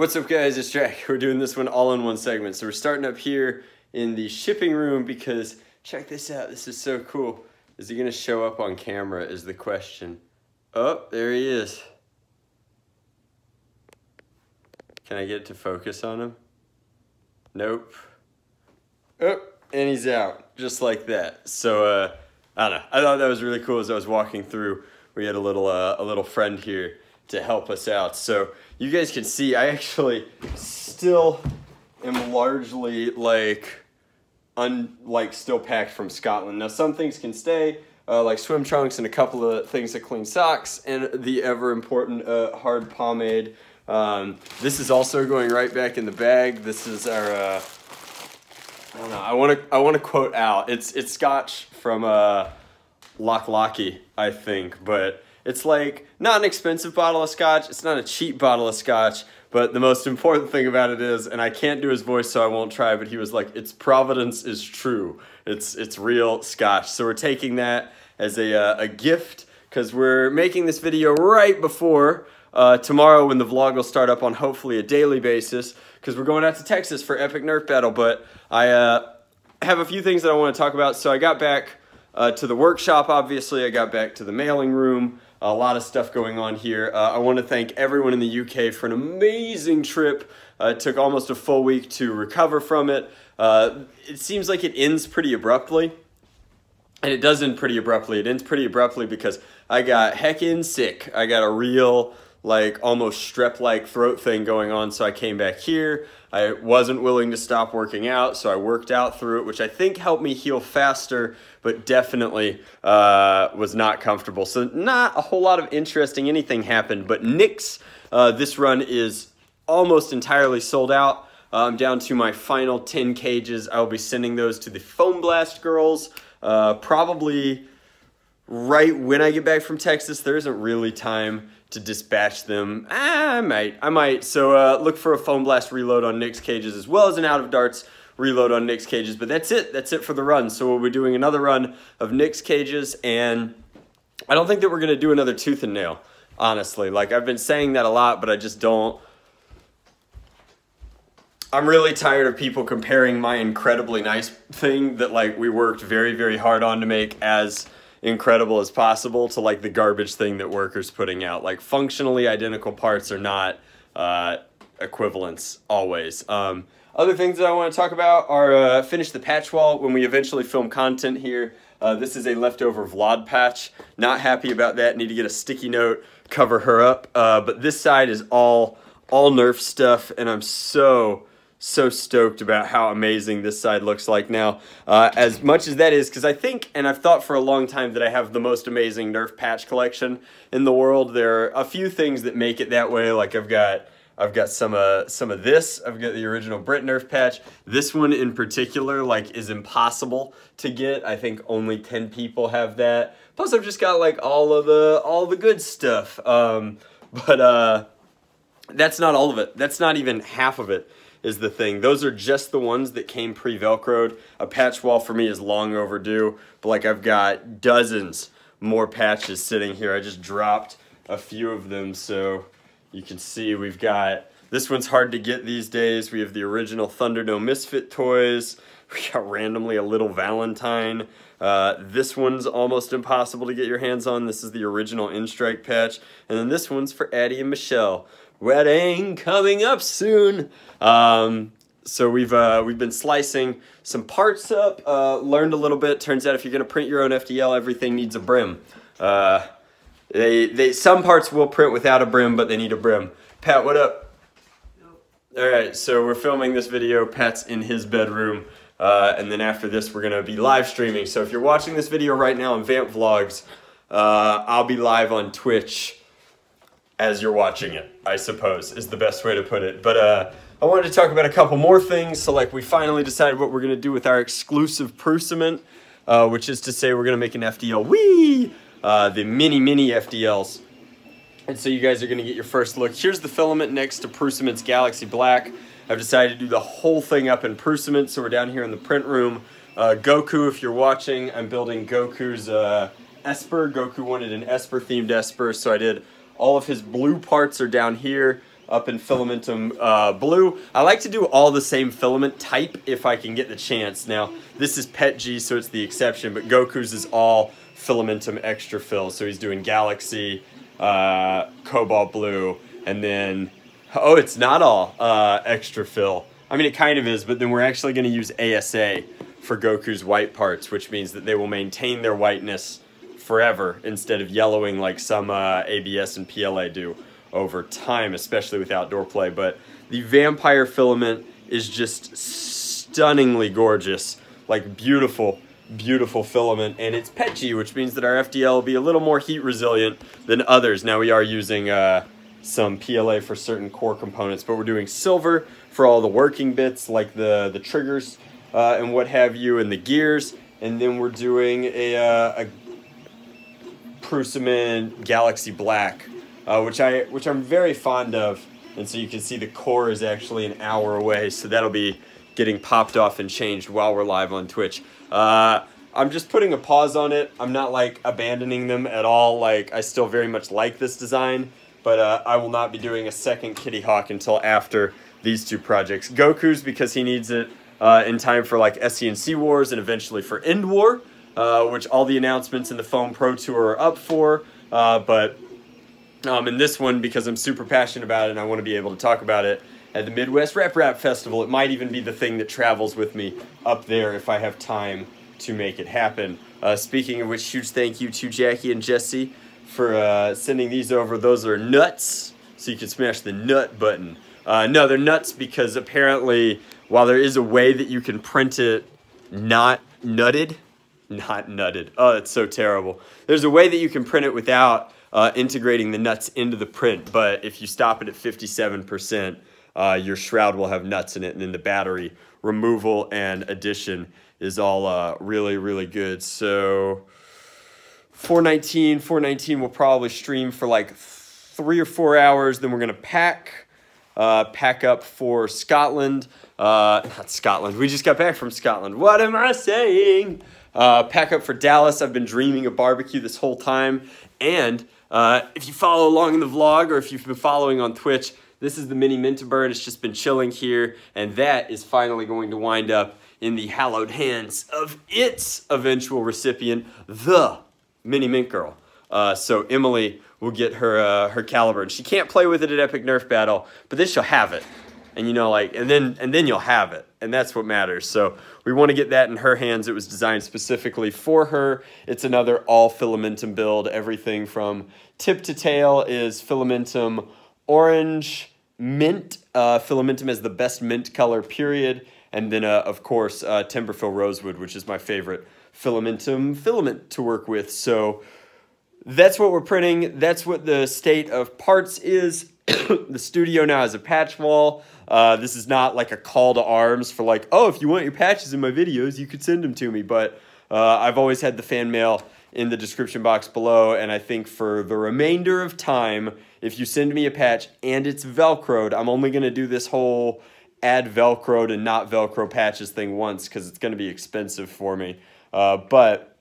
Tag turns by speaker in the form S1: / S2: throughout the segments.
S1: What's up guys, it's Jack. We're doing this one all in one segment. So we're starting up here in the shipping room because check this out, this is so cool. Is he gonna show up on camera is the question. Oh, there he is. Can I get it to focus on him? Nope. Oh, and he's out, just like that. So I don't know, I thought that was really cool as I was walking through. We had a little friend here to help us out. So you guys can see I actually still am largely still packed from Scotland. Now some things can stay, like swim trunks and a couple of things to clean socks and the ever important hard pomade. This is also going right back in the bag. This is our I don't know, I want to quote Al. It's Scotch from Loch Lochy, I think, but it's like not an expensive bottle of Scotch. It's not a cheap bottle of Scotch, but the most important thing about it is, and I can't do his voice so I won't try, but he was like, "Its Providence is true. It's real Scotch." So we're taking that as a gift because we're making this video right before tomorrow when the vlog will start up on hopefully a daily basis because we're going out to Texas for Epic Nerf Battle. But I have a few things that I want to talk about. So I got back to the workshop, obviously. I got back to the mailing room. A lot of stuff going on here. I want to thank everyone in the UK for an amazing trip. It took almost a full week to recover from it. It seems like it ends pretty abruptly. And it does end pretty abruptly. It ends pretty abruptly because I got heckin' sick. I got a real, almost strep-like throat thing going on, so I came back here. I wasn't willing to stop working out, so I worked out through it, which I think helped me heal faster, but definitely was not comfortable. So not a whole lot of interesting anything happened, but Nick's, this run is almost entirely sold out. I'm down to my final 10 cages. I'll be sending those to the Foam Blast girls probably right when I get back from Texas. There isn't really time to dispatch them. I might. So look for a Foam Blast reload on Nick's cages as well as an Out of Darts reload on Nick's cages. But that's it for the run. So we'll be doing another run of Nick's cages, and I don't think that we're gonna do another tooth and nail, honestly. Like, I've been saying that a lot, but I just don't. I'm really tired of people comparing my incredibly nice thing that we worked very, very hard on to make as incredible as possible to the garbage thing that Worker's putting out. Functionally identical parts are not equivalents always. Other things that I want to talk about are finish the patch wall when we eventually film content here. This is a leftover Vlad patch. Not happy about that. Need to get a sticky note, cover her up. But this side is all Nerf stuff, and I'm so stoked about how amazing this side looks like now. As much as that is, because I think, and I've thought for a long time that I have the most amazing Nerf patch collection in the world. There are a few things that make it that way. Like I've got some of this. I've got the original Brit Nerf patch. This one in particular, is impossible to get. I think only 10 people have that. Plus, I've just got all the good stuff. But that's not all of it. That's not even half of it. Is the thing. Those are just the ones that came pre-Velcroed. A patch wall for me is long overdue, but I've got dozens more patches sitting here. I just dropped a few of them, so you can see we've got, this one's hard to get these days. We have the original Thunderdome Misfit toys. We got randomly a little Valentine. This one's almost impossible to get your hands on. This is the original In-Strike patch. And then this one's for Addie and Michelle. Wedding coming up soon. So we've been slicing some parts up, learned a little bit. Turns out if you're gonna print your own FDL, everything needs a brim. Some parts will print without a brim, but they need a brim. Pat, what up? All right, so we're filming this video. Pat's in his bedroom, and then after this, we're gonna be live streaming. So if you're watching this video right now on Vamp Vlogs, I'll be live on Twitch as you're watching it, I suppose, is the best way to put it. But I wanted to talk about a couple more things. So we finally decided what we're gonna do with our exclusive Prusament, which is to say we're gonna make an FDL. Whee! The mini FDLs. And so you guys are gonna get your first look. Here's the filament next to Prusament's Galaxy Black. I've decided to do the whole thing up in Prusament, so we're down here in the print room. Goku, if you're watching, I'm building Goku's Esper. Goku wanted an Esper-themed Esper, so I did all of his blue parts are down here. up in Filamentum Blue. I like to do all the same filament type if I can get the chance. Now, this is Pet G, so it's the exception, but Goku's is all Filamentum Extra Fill. So he's doing Galaxy, Cobalt Blue, and then, oh, it's not all Extra Fill. I mean, it kind of is, but then we're actually going to use ASA for Goku's white parts, which means that they will maintain their whiteness forever instead of yellowing like some ABS and PLA do over time, especially with outdoor play. But the Vampire filament is just stunningly gorgeous, like beautiful, beautiful filament, and it's PETG, which means that our FDL will be a little more heat resilient than others. Now we are using some PLA for certain core components, but we're doing silver for all the working bits like the triggers and what have you, and the gears, and then we're doing a Prussiman Galaxy Black, which I'm very fond of, and so you can see the core is actually an hour away, so that'll be getting popped off and changed while we're live on Twitch. I'm just putting a pause on it. I'm not like abandoning them at all. Like, I still very much like this design, but I will not be doing a second Kitty Hawk until after these two projects. Goku's because he needs it in time for like SCNC Wars and eventually for End War, which all the announcements in the Foam Pro Tour are up for, but in this one, because I'm super passionate about it and I want to be able to talk about it at the Midwest Rap Festival, it might even be the thing that travels with me up there if I have time to make it happen. Speaking of which, huge thank you to Jackie and Jesse for sending these over. Those are nuts, so you can smash the nut button. No, they're nuts because apparently, while there is a way that you can print it not nutted, oh, that's so terrible. There's a way that you can print it without integrating the nuts into the print, but if you stop it at 57%, your shroud will have nuts in it, and then the battery removal and addition is all really, really good. So 419 will probably stream for like 3 or 4 hours, then we're going to pack up for Scotland. Not Scotland, we just got back from Scotland. What am I saying? Pack up for Dallas. I've been dreaming of barbecue this whole time, and if you follow along in the vlog or if you've been following on Twitch, this is the mini Mintabird. It's just been chilling here, and that is finally going to wind up in the hallowed hands of its eventual recipient, the mini Mint Girl. So Emily will get her caliber, and she can't play with it at Epic Nerf Battle, but then she'll have it, and you know, like, and then you'll have it, and that's what matters. So we want to get that in her hands. It was designed specifically for her. It's another all Filamentum build. Everything from tip to tail is Filamentum Orange Mint. Filamentum is the best mint color, period. And then, of course, Timberfill Rosewood, which is my favorite Filamentum filament to work with. So that's what we're printing. That's what the state of parts is. The studio now has a patch wall. This is not like a call to arms for like, oh, if you want your patches in my videos, you could send them to me. But I've always had the fan mail in the description box below, and I think for the remainder of time, if you send me a patch and it's Velcroed, I'm only going to do this whole add Velcroed and not Velcro patches thing once because it's going to be expensive for me. But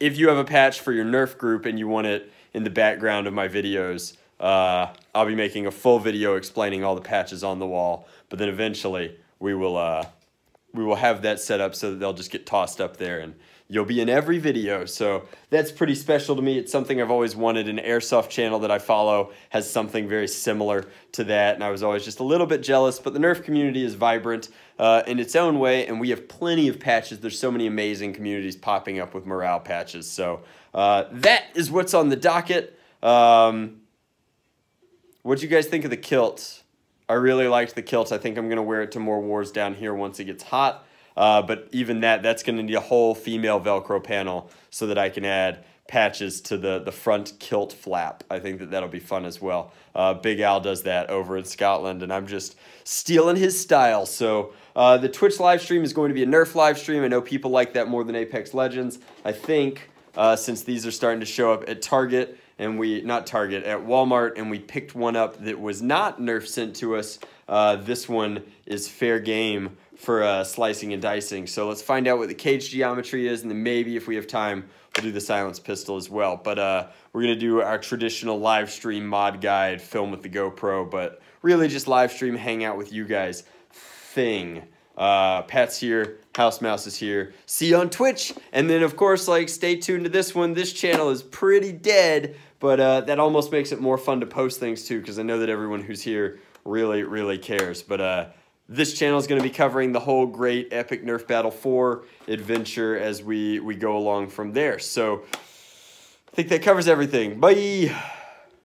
S1: if you have a patch for your Nerf group and you want it in the background of my videos, I'll be making a full video explaining all the patches on the wall, but then eventually we will have that set up so that they'll just get tossed up there and you'll be in every video. So that's pretty special to me. It's something I've always wanted. An airsoft channel that I follow has something very similar to that, and I was always just a little bit jealous, but the Nerf community is vibrant in its own way, and we have plenty of patches. There's so many amazing communities popping up with morale patches. So that is what's on the docket. What'd you guys think of the kilt? I really liked the kilt. I think I'm going to wear it to more wars down here once it gets hot. But even that's going to need a whole female Velcro panel so that I can add patches to the front kilt flap. I think that'll be fun as well. Big Al does that over in Scotland, and I'm just stealing his style. So the Twitch live stream is going to be a Nerf live stream. I know people like that more than Apex Legends. I think since these are starting to show up at Target and not Target, at Walmart, and we picked one up that was not Nerf sent to us. This one is fair game for slicing and dicing. So let's find out what the cage geometry is, and then maybe if we have time, we'll do the silenced pistol as well. But we're going to do our traditional live stream mod guide, film with the GoPro, but really just live stream, hang out with you guys thing. Pat's here, House Mouse is here. See you on Twitch. And then, of course, like, stay tuned to this one. This channel is pretty dead, but that almost makes it more fun to post things, too, because I know that everyone who's here really, really cares. But this channel is going to be covering the whole great epic Nerf Battle 4 adventure as we go along from there. So I think that covers everything. Bye!